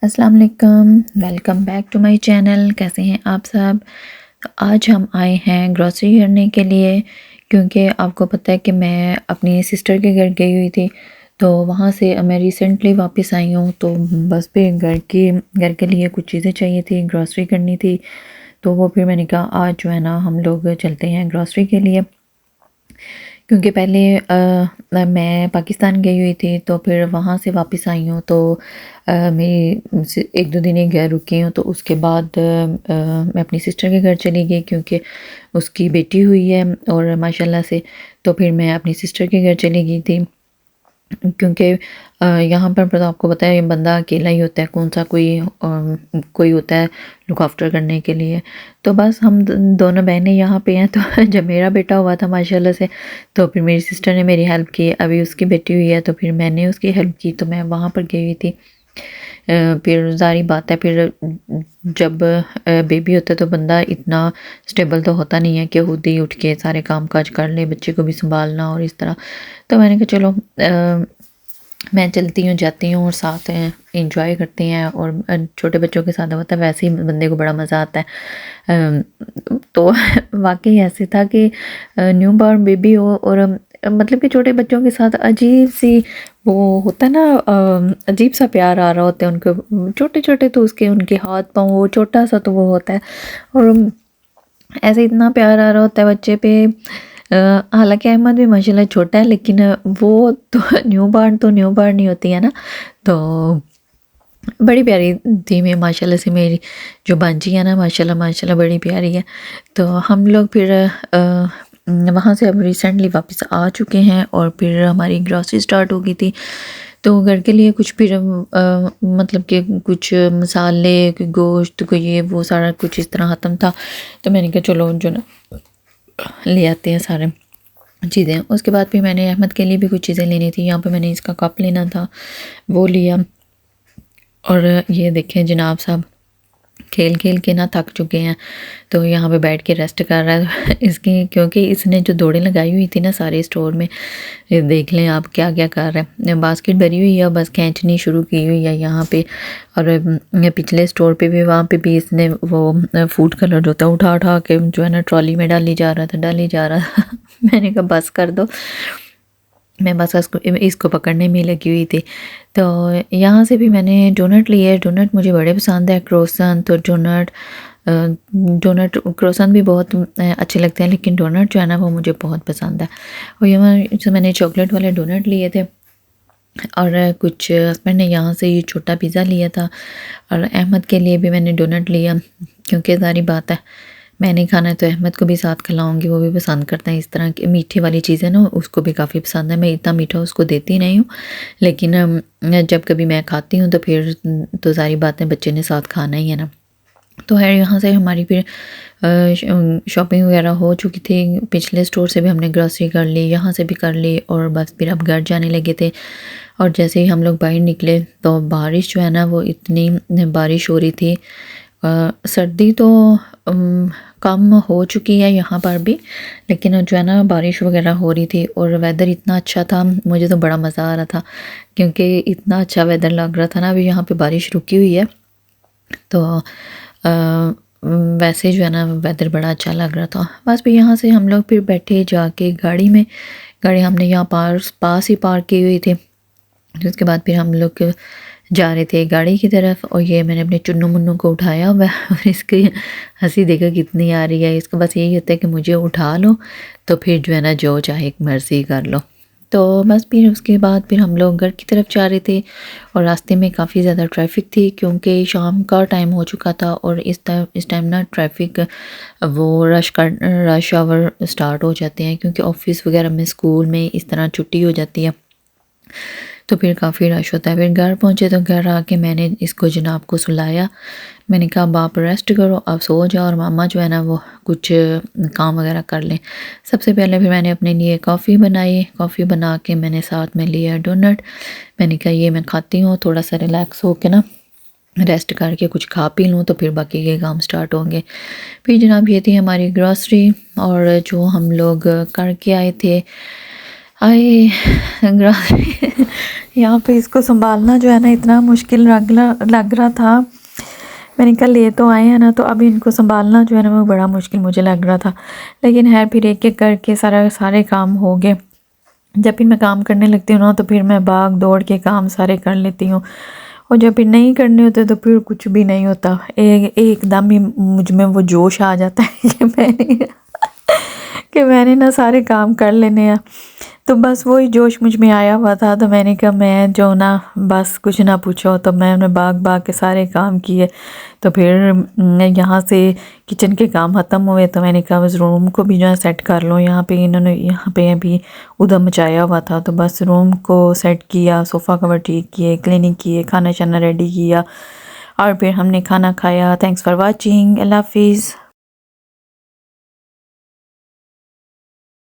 अस्सलाम वालेकुम, welcome back to my channel. कैसे हैं आप सब? तो आज हम आए हैं ग्रॉसरी करने के लिए, क्योंकि आपको पता है कि मैं अपनी सिस्टर के घर गई हुई थी। तो वहाँ से मैं रिसेंटली वापस आई हूँ, तो बस पे घर के लिए कुछ चीज़ें चाहिए थी, ग्रॉसरी करनी थी। तो वो फिर मैंने कहा आज जो है ना हम लोग चलते हैं ग्रॉसरी के लिए, क्योंकि पहले मैं पाकिस्तान गई हुई थी, तो फिर वहाँ से वापस आई हूँ। तो मेरी एक दो दिन ही घर रुकी हूँ, तो उसके बाद मैं अपनी सिस्टर के घर चली गई, क्योंकि उसकी बेटी हुई है और माशाल्लाह से। तो फिर मैं अपनी सिस्टर के घर चली गई थी, क्योंकि यहाँ पर तो आपको पता है बंदा अकेला ही होता है, कौन सा कोई होता है लुक आफ्टर करने के लिए। तो बस हम दोनों बहनें यहाँ पे हैं। तो जब मेरा बेटा हुआ था माशाल्लाह से, तो फिर मेरी सिस्टर ने मेरी हेल्प की। अभी उसकी बेटी हुई है, तो फिर मैंने उसकी हेल्प की। तो मैं वहाँ पर गई हुई थी। फिर ज़ाहिर बात है, फिर जब बेबी होता है तो बंदा इतना स्टेबल तो होता नहीं है कि खुद ही उठ के सारे काम काज कर ले, बच्चे को भी संभालना और इस तरह। तो मैंने कहा चलो मैं चलती हूँ, जाती हूँ और साथ इंजॉय करते हैं। और छोटे बच्चों के साथ होता है वैसे ही बंदे को बड़ा मज़ा आता है। तो वाकई ऐसे था कि न्यू बॉर्न बेबी हो और मतलब कि छोटे बच्चों के साथ अजीब सी वो होता है ना, अजीब सा प्यार आ रहा होता है उनके। छोटे छोटे तो उसके उनके हाथ पाँव, वो छोटा सा तो वो होता है। और ऐसे इतना प्यार आ रहा होता है बच्चे पे। हालांकि अहमद भी माशाल्लाह छोटा है, लेकिन वो तो न्यू बॉर्न नहीं होती है ना। तो बड़ी प्यारी थी मैं माशाल्लाह से। मेरी जो बांजी है ना, माशाल्लाह माशाल्लाह बड़ी प्यारी है। तो हम लोग फिर वहाँ से अब रिसेंटली वापस आ चुके हैं, और फिर हमारी ग्रॉसरी स्टार्ट हो गई थी। तो घर के लिए कुछ फिर मतलब कि कुछ मसाले, कोई गोश्त, कोई ये वो सारा कुछ इस तरह ख़त्म था। तो मैंने कहा चलो जो ना ले आते हैं सारे चीज़ें। उसके बाद फिर मैंने अहमद के लिए भी कुछ चीज़ें लेनी थी। यहाँ पे मैंने इसका कप लेना था, वो लिया। और ये देखें जनाब साहब खेल खेल के ना थक चुके हैं, तो यहाँ पे बैठ के रेस्ट कर रहा है। इसकी क्योंकि इसने जो दौड़ें लगाई हुई थी ना सारे स्टोर में, ये देख लें आप क्या क्या कर रहे हैं। बास्केट भरी हुई है, बस खींचनी शुरू की हुई है यहाँ पे। और पिछले स्टोर पे भी, वहाँ पे भी इसने वो फूड कलर जो था उठा उठा के जो है ना ट्रॉली में डाली जा रहा था। मैंने कहा बस कर दो, मैं बस इसको पकड़ने में लगी हुई थी। तो यहाँ से भी मैंने डोनट लिए। डोनट मुझे बड़े पसंद है, क्रोसन। तो डोनट क्रोसन भी बहुत अच्छे लगते हैं, लेकिन डोनट जो है ना वो मुझे बहुत पसंद है। और यहाँ से मैंने चॉकलेट वाले डोनट लिए थे, और कुछ हस्बैंड ने यहाँ से ये छोटा पिज़्ज़ा लिया था। और अहमद के लिए भी मैंने डोनट लिया, क्योंकि सारी बात है मैंने खाना है तो अहमद को भी साथ खिलाऊंगी। वो भी पसंद करता है इस तरह की मीठे वाली चीज़ें ना, उसको भी काफ़ी पसंद है। मैं इतना मीठा उसको देती नहीं हूँ, लेकिन जब कभी मैं खाती हूँ तो फिर तो सारी बातें बच्चे ने साथ खाना ही है ना। तो है यहाँ से हमारी फिर शॉपिंग वगैरह हो चुकी थी। पिछले स्टोर से भी हमने ग्रॉसरी कर ली, यहाँ से भी कर ली, और बस फिर अब घर जाने लगे थे। और जैसे ही हम लोग बाहर निकले तो बारिश जो है ना वो इतनी बारिश हो रही थी। सर्दी तो कम हो चुकी है यहाँ पर भी, लेकिन जो है ना बारिश वगैरह हो रही थी और वेदर इतना अच्छा था, मुझे तो बड़ा मज़ा आ रहा था, क्योंकि इतना अच्छा वेदर लग रहा था ना। अभी यहाँ पे बारिश रुकी हुई है, तो वैसे जो है ना वेदर बड़ा अच्छा लग रहा था। बस भी यहाँ से हम लोग फिर बैठे जाके गाड़ी में। गाड़ी हमने यहाँ पास ही पार्क की हुई थी। फिर उसके बाद फिर हम लोग जा रहे थे गाड़ी की तरफ, और ये मैंने अपने चुन्नू मुन्नू को उठाया हुआ है। और इसकी हंसी देखो कितनी आ रही है। इसको बस यही होता है कि मुझे उठा लो, तो फिर जो है ना जो चाहे मर्जी कर लो। तो बस फिर उसके बाद फिर हम लोग घर की तरफ जा रहे थे, और रास्ते में काफ़ी ज़्यादा ट्रैफिक थी, क्योंकि शाम का टाइम हो चुका था। और इस टाइम ना ट्रैफिक वो रश आवर स्टार्ट हो जाते हैं, क्योंकि ऑफिस वगैरह में, स्कूल में इस तरह छुट्टी हो जाती है, तो फिर काफ़ी रश होता है। फिर घर पहुँचे तो घर आके मैंने इसको जनाब को सुलाया। मैंने कहा अब आप रेस्ट करो, आप सो जाओ, और मामा जो है ना वो कुछ काम वगैरह कर लें। सबसे पहले फिर मैंने अपने लिए कॉफ़ी बनाई। कॉफ़ी बना के मैंने साथ में लिया डोनट। मैंने कहा ये मैं खाती हूँ, थोड़ा सा रिलैक्स हो के ना रेस्ट करके कुछ खा पी लूँ, तो फिर बाकी के काम स्टार्ट होंगे। फिर जनाब ये थी हमारी ग्रॉसरी, और जो हम लोग करके आए थे आए ग्रॉसरी यहाँ पे इसको संभालना जो है ना इतना मुश्किल लग रहा था। मैंने कहा ले तो आए हैं ना, तो अभी इनको संभालना जो है ना वो बड़ा मुश्किल मुझे लग रहा था। लेकिन है फिर एक एक करके सारे काम हो गए। जब फिर मैं काम करने लगती हूँ ना तो फिर मैं भाग दौड़ के काम सारे कर लेती हूँ, और जब फिर नहीं करने होते तो फिर कुछ भी नहीं होता। एकदम ही मुझ में वो जोश आ जाता है कि मैंने ना सारे काम कर लेने हैं। तो बस वही जोश मुझ में आया हुआ था, तो मैंने कहा मैं जो ना बस कुछ ना पूछो, तो मैंने भाग भाग के सारे काम किए। तो फिर यहाँ से किचन के काम ख़त्म हुए तो मैंने कहा बस रूम को भी जो है सेट कर लो। यहाँ पे अभी उधम मचाया हुआ था, तो बस रूम को सेट किया, सोफ़ा कवर ठीक किए, क्लीनिंग किए, खाना शाना रेडी किया, और फिर हमने खाना खाया। थैंक्स फॉर वॉचिंग, अल्लाह हाफिज़।